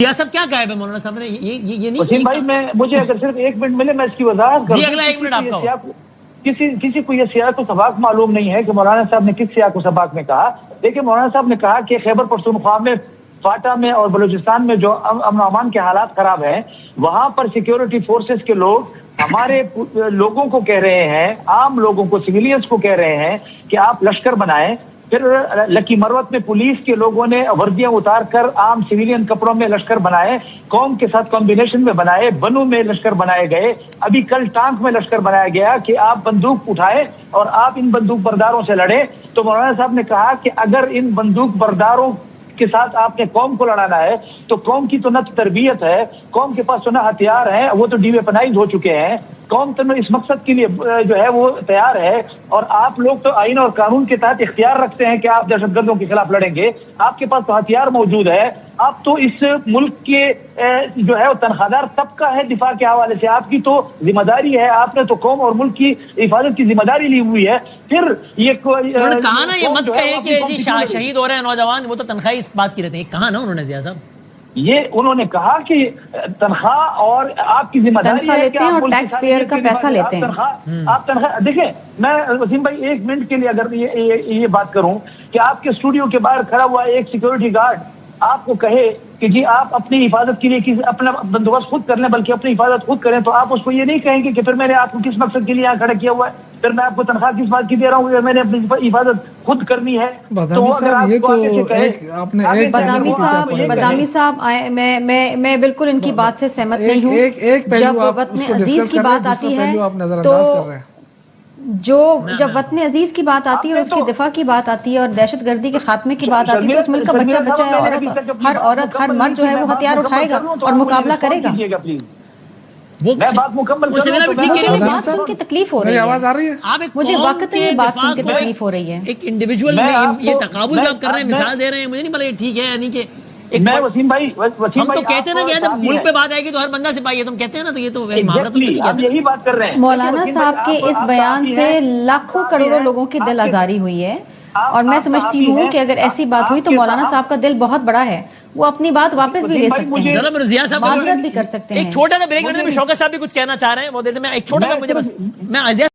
سب کیا کہا ہے مولانا صاحب نے؟ یہ نہیں وسیم بھائی، مجھے اگر صرف 1 منٹ ملے میں اس کی وضاحت کروں. اگلا 1 منٹ آپ کا. کسی کو یہ سیاق و سباق معلوم نہیں ہے کہ مولانا صاحب نے کس سیاق و سباق میں کہا. دیکھیں، مولانا صاحب نے کہا کہ خیبر پختونخوا میں، فاٹا میں اور بلوچستان میں جو امن و امان کے حالات خراب ہیں، وہاں پر سیکیورٹی فورسز کے لوگ ہمارے لوگوں کو کہہ رہے ہیں، عام لوگوں کو، سویلینز کو کہہ رہے ہیں کہ آپ لشکر بنائیں. پھر لکی مروت میں پولیس کے لوگوں نے وردیاں اتار کر عام سویلین کپڑوں میں لشکر بنائے، قوم کے ساتھ کمبینیشن میں بنائے، بنو میں لشکر بنائے گئے. ابھی کل ٹانک میں لشکر بنایا گیا کہ آپ بندوق اٹھائیں اور آپ ان بندوق برداروں سے لڑیں. تو مولانا صاحب نے کہا کہ اگر ان بندوق برداروں کے ساتھ آپ نے قوم کو لڑانا ہے تو قوم کی تو نہ تربیت ہے، قوم کے پاس تو نہ ہتھیار ہیں، وہ تو ڈی ویپنائز ہو چکے ہیں. قوم تو اس مقصد کے لیے جو ہے وہ تیار ہے، اور آپ لوگ تو آئین اور قانون کے تحت اختیار رکھتے ہیں کہ آپ دہشت گردوں کے خلاف لڑیں گے. آپ کے پاس تو ہتھیار موجود ہے. آپ تو اس ملک کے جو ہے وہ تنخواہ دار طبقہ ہے دفاع کے حوالے سے. آپ کی تو ذمہ داری ہے، آپ نے تو قوم اور ملک کی حفاظت کی ذمہ داری لی ہوئی ہے. پھر یہ کہا نا، یہ مت کہے کہ جی شہید ہو رہے ہیں نوجوان، وہ تو تنخواہی اس بات کی رہتے ہیں. کہا نا انہوں نے ضیاء صاحب، یہ انہوں نے کہا کہ تنخواہ اور آپ کی ذمہ داری ہے کہ اور ٹیکس پیئر کا پیسہ لیتے ہیں. آپ تنخواہ دیکھیں. میں وسیم بھائی 1 منٹ کے لیے اگر یہ بات کروں کہ آپ کے اسٹوڈیو کے باہر کھڑا ہوا ایک سیکورٹی گارڈ آپ کو کہے کہ جی آپ اپنی حفاظت کے لیے اپنا بندوبست خود کر لیں، بلکہ اپنی حفاظت خود کریں، تو آپ اس کو یہ نہیں کہیں گے کہ پھر میں نے آپ کو کس مقصد کے لیے یہاں کھڑا کیا ہوا ہے، پھر میں آپ کو تنخواہ کس بات کی دے رہا ہوں، میں نے اپنی حفاظت خود کرنی ہے. بدامی صاحب، میں بالکل ان کی بات سے سہمت نہیں ہوں. جب وطن عزیز کی بات آتی ہے تو جب وطن عزیز کی بات آتی ہے اور اس کی دفاع کی بات آتی ہے اور دہشت گردی کے خاتمے کی بات آتی ہے تو اس ملک کا بچہ ہے، ہر عورت، ہر مرد جو ہے وہ ہتھیار اٹھائے گا اور مقابلہ کرے گا. میں بات مکمل بات سن کے تکلیف ہو رہی ہے، مجھے وقت میں بات سن کے تکلیف ہو رہی ہے. ایک انڈیویجول میں یہ تقابل جو آپ کر رہے ہیں، مثال دے رہے ہیں، مجھے نہیں پتا یہ ٹھیک ہے یا نہیں. کہ وسیم بھائی ہم تو کہتے ہیں نا کہ جب ملک پہ بات آئے گی تو ہر بندہ سپاہی ہے، تم کہتے ہیں نا، تو یہ تو محاورہ تو نہیں کہتے. یہی بات کر رہے ہیں. مولانا صاحب کے اس بیان سے لاکھوں کروڑوں لوگوں کی دل آزاری ہوئی ہے، اور میں سمجھتی ہوں کہ اگر ایسی بات ہوئی تو مولانا صاحب کا دل بہت بڑا ہے، وہ اپنی بات واپس بھی لے سکتے ہیں، ضیاء صاحب معذرت بھی کر سکتے ہیں. ایک چھوٹا سا بریک، شوکت صاحب بھی کچھ کہنا چاہ رہے ہیں، وہ دیتے میں ایک چھوٹا سا، مجھے بس میں